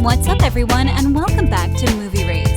What's up, everyone, and welcome back to Movie Raised.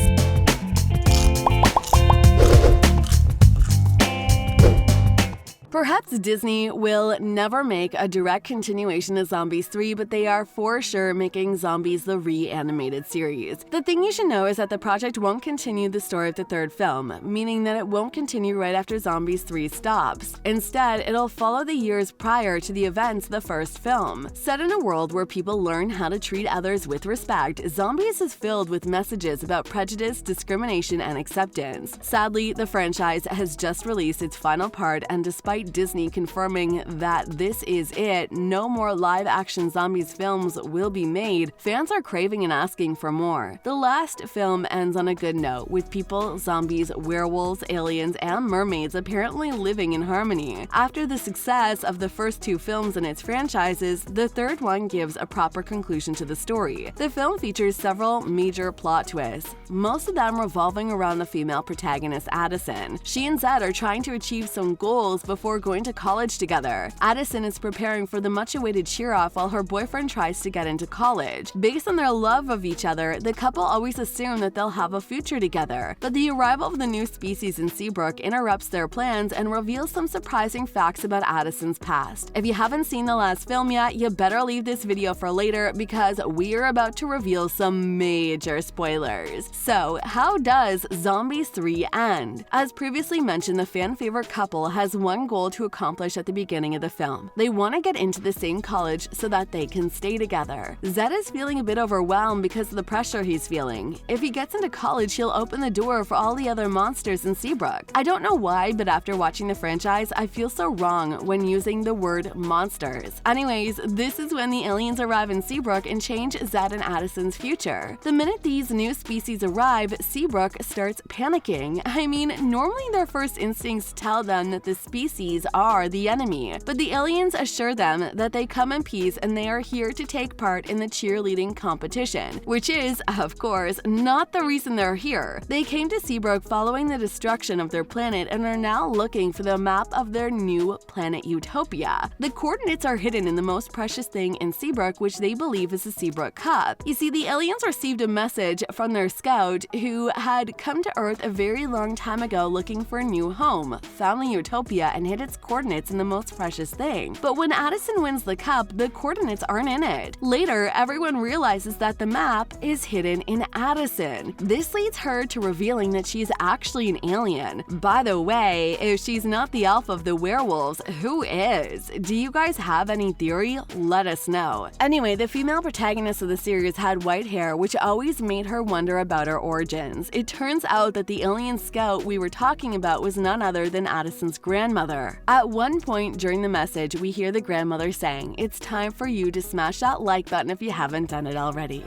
Perhaps Disney will never make a direct continuation of Zombies 3, but they are for sure making Zombies the Reanimated series. The thing you should know is that the project won't continue the story of the third film, meaning that it won't continue right after Zombies 3 stops. Instead, it'll follow the years prior to the events of the first film. Set in a world where people learn how to treat others with respect, Zombies is filled with messages about prejudice, discrimination, and acceptance. Sadly, the franchise has just released its final part, and despite Disney confirming that this is it, no more live-action Zombies films will be made, fans are craving and asking for more. The last film ends on a good note, with people, zombies, werewolves, aliens, and mermaids apparently living in harmony. After the success of the first two films in its franchises, the third one gives a proper conclusion to the story. The film features several major plot twists, most of them revolving around the female protagonist Addison. She and Zed are trying to achieve some goals before going to college together. Addison is preparing for the much-awaited cheer-off while her boyfriend tries to get into college. Based on their love of each other, the couple always assume that they'll have a future together, but the arrival of the new species in Seabrook interrupts their plans and reveals some surprising facts about Addison's past. If you haven't seen the last film yet, you better leave this video for later because we are about to reveal some major spoilers. So, how does Zombies 3 end? As previously mentioned, the fan-favorite couple has one goal to accomplish at the beginning of the film. They want to get into the same college so that they can stay together. Zed is feeling a bit overwhelmed because of the pressure he's feeling. If he gets into college, he'll open the door for all the other monsters in Seabrook. I don't know why, but after watching the franchise, I feel so wrong when using the word monsters. Anyways, this is when the aliens arrive in Seabrook and change Zed and Addison's future. The minute these new species arrive, Seabrook starts panicking. I mean, normally their first instincts tell them that the species are the enemy, but the aliens assure them that they come in peace and they are here to take part in the cheerleading competition, which is, of course, not the reason they're here. They came to Seabrook following the destruction of their planet and are now looking for the map of their new planet Utopia. The coordinates are hidden in the most precious thing in Seabrook, which they believe is the Seabrook Cup. You see, the aliens received a message from their scout who had come to Earth a very long time ago looking for a new home, found the Utopia, and hid its coordinates in the most precious thing. But when Addison wins the cup, the coordinates aren't in it. Later, everyone realizes that the map is hidden in Addison. This leads her to revealing that she's actually an alien. By the way, if she's not the alpha of the werewolves, who is? Do you guys have any theory? Let us know. Anyway, the female protagonist of the series had white hair, which always made her wonder about her origins. It turns out that the alien scout we were talking about was none other than Addison's grandmother. At one point during the message, we hear the grandmother saying, "It's time for you to smash that like button if you haven't done it already."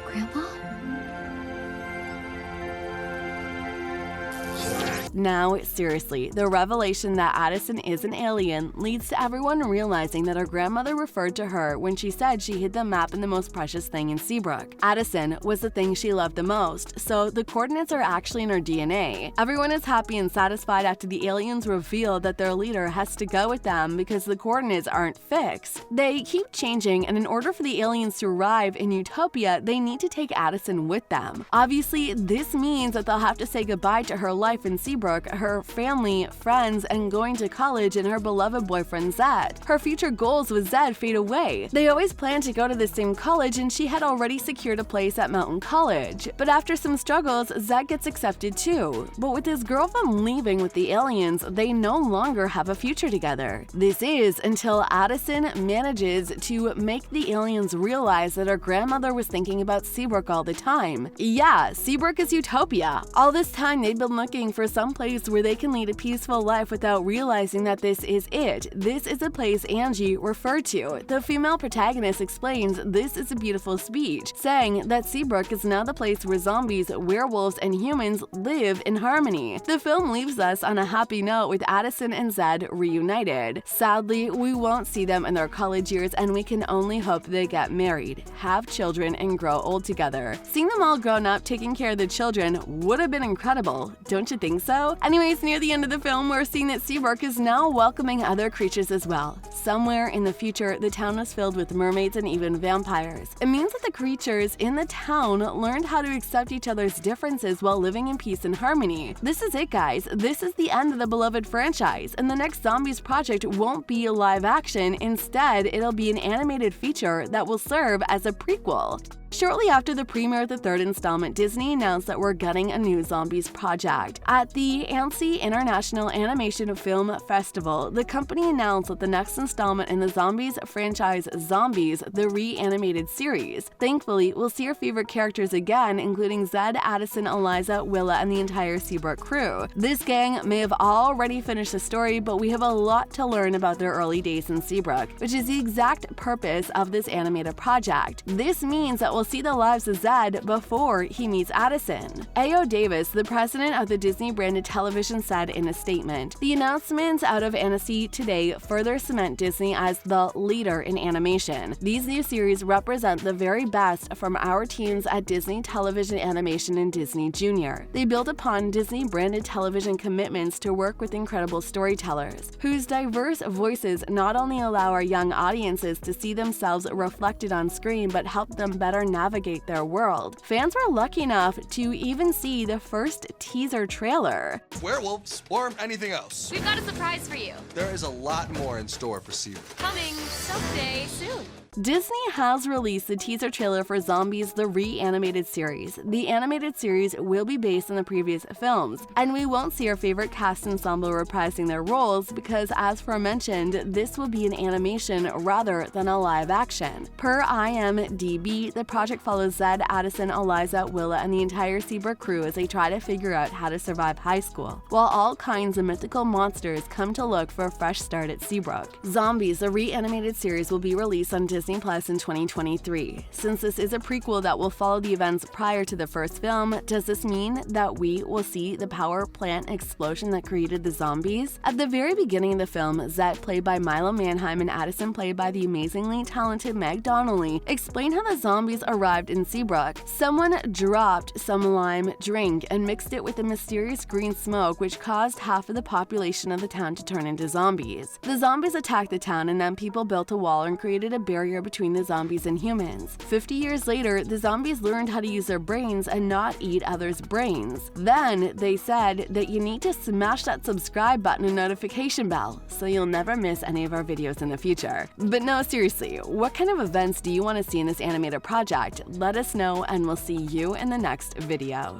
Grandpa? Now, seriously, the revelation that Addison is an alien leads to everyone realizing that her grandmother referred to her when she said she hid the map in the most precious thing in Seabrook. Addison was the thing she loved the most, so the coordinates are actually in her DNA. Everyone is happy and satisfied after the aliens reveal that their leader has to go with them because the coordinates aren't fixed. They keep changing, and in order for the aliens to arrive in Utopia, they need to take Addison with them. Obviously, this means that they'll have to say goodbye to her life in Seabrook, her family, friends, and going to college and her beloved boyfriend Zed. Her future goals with Zed fade away. They always planned to go to the same college and she had already secured a place at Mountain College. But after some struggles, Zed gets accepted too. But with his girlfriend leaving with the aliens, they no longer have a future together. This is until Addison manages to make the aliens realize that her grandmother was thinking about Seabrook all the time. Yeah, Seabrook is Utopia. All this time they've been looking for some place where they can lead a peaceful life without realizing that this is it. This is a place Angie referred to. The female protagonist explains this is a beautiful speech, saying that Seabrook is now the place where zombies, werewolves, and humans live in harmony. The film leaves us on a happy note with Addison and Zed reunited. Sadly, we won't see them in their college years, and we can only hope they get married, have children, and grow old together. Seeing them all grown up taking care of the children would have been incredible, don't you think so? though? Anyways, near the end of the film, we're seeing that Seabrook is now welcoming other creatures as well. Somewhere in the future, the town was filled with mermaids and even vampires. It means that the creatures in the town learned how to accept each other's differences while living in peace and harmony. This is it, guys. This is the end of the beloved franchise, and the next Zombies project won't be a live action. Instead, it'll be an animated feature that will serve as a prequel. Shortly after the premiere of the third installment, Disney announced that we're getting a new Zombies project. At the Annecy International Animation Film Festival, the company announced that the next installment in the Zombies franchise, Zombies, the Reanimated series. Thankfully, we'll see our favorite characters again, including Zed, Addison, Eliza, Willa, and the entire Seabrook crew. This gang may have already finished the story, but we have a lot to learn about their early days in Seabrook, which is the exact purpose of this animated project. This means that we'll see the lives of Zed before he meets Addison. A.O. Davis, the president of the Disney-branded television, said in a statement, "The announcements out of Annecy today further cement Disney as the leader in animation. These new series represent the very best from our teams at Disney Television Animation and Disney Junior. They build upon Disney-branded television commitments to work with incredible storytellers, whose diverse voices not only allow our young audiences to see themselves reflected on screen, but help them better navigate their world." Fans were lucky enough to even see the first teaser trailer. Werewolves or anything else. We've got a surprise for you. There is a lot more in store for Seabrook. Coming someday soon. Disney has released the teaser trailer for Zombies, the Reanimated series. The animated series will be based on the previous films, and we won't see our favorite cast ensemble reprising their roles because, as aforementioned, this will be an animation rather than a live action. Per IMDb, the project follows Zed, Addison, Eliza, Willa, and the entire Seabrook crew as they try to figure out how to survive high school, while all kinds of mythical monsters come to look for a fresh start at Seabrook. Zombies, the Reanimated series will be released on Disney Plus in 2023. Since this is a prequel that will follow the events prior to the first film, does this mean that we will see the power plant explosion that created the zombies? At the very beginning of the film, Zed, played by Milo Manheim, and Addison, played by the amazingly talented Meg Donnelly, explain how the zombies arrived in Seabrook. Someone dropped some lime drink and mixed it with the mysterious green smoke, which caused half of the population of the town to turn into zombies. The zombies attacked the town, and then people built a wall and created a barrier between the zombies and humans. 50 years later, the zombies learned how to use their brains and not eat others' brains. Then they said that you need to smash that subscribe button and notification bell so you'll never miss any of our videos in the future. But no, seriously, what kind of events do you want to see in this animated project? Let us know, and we'll see you in the next video.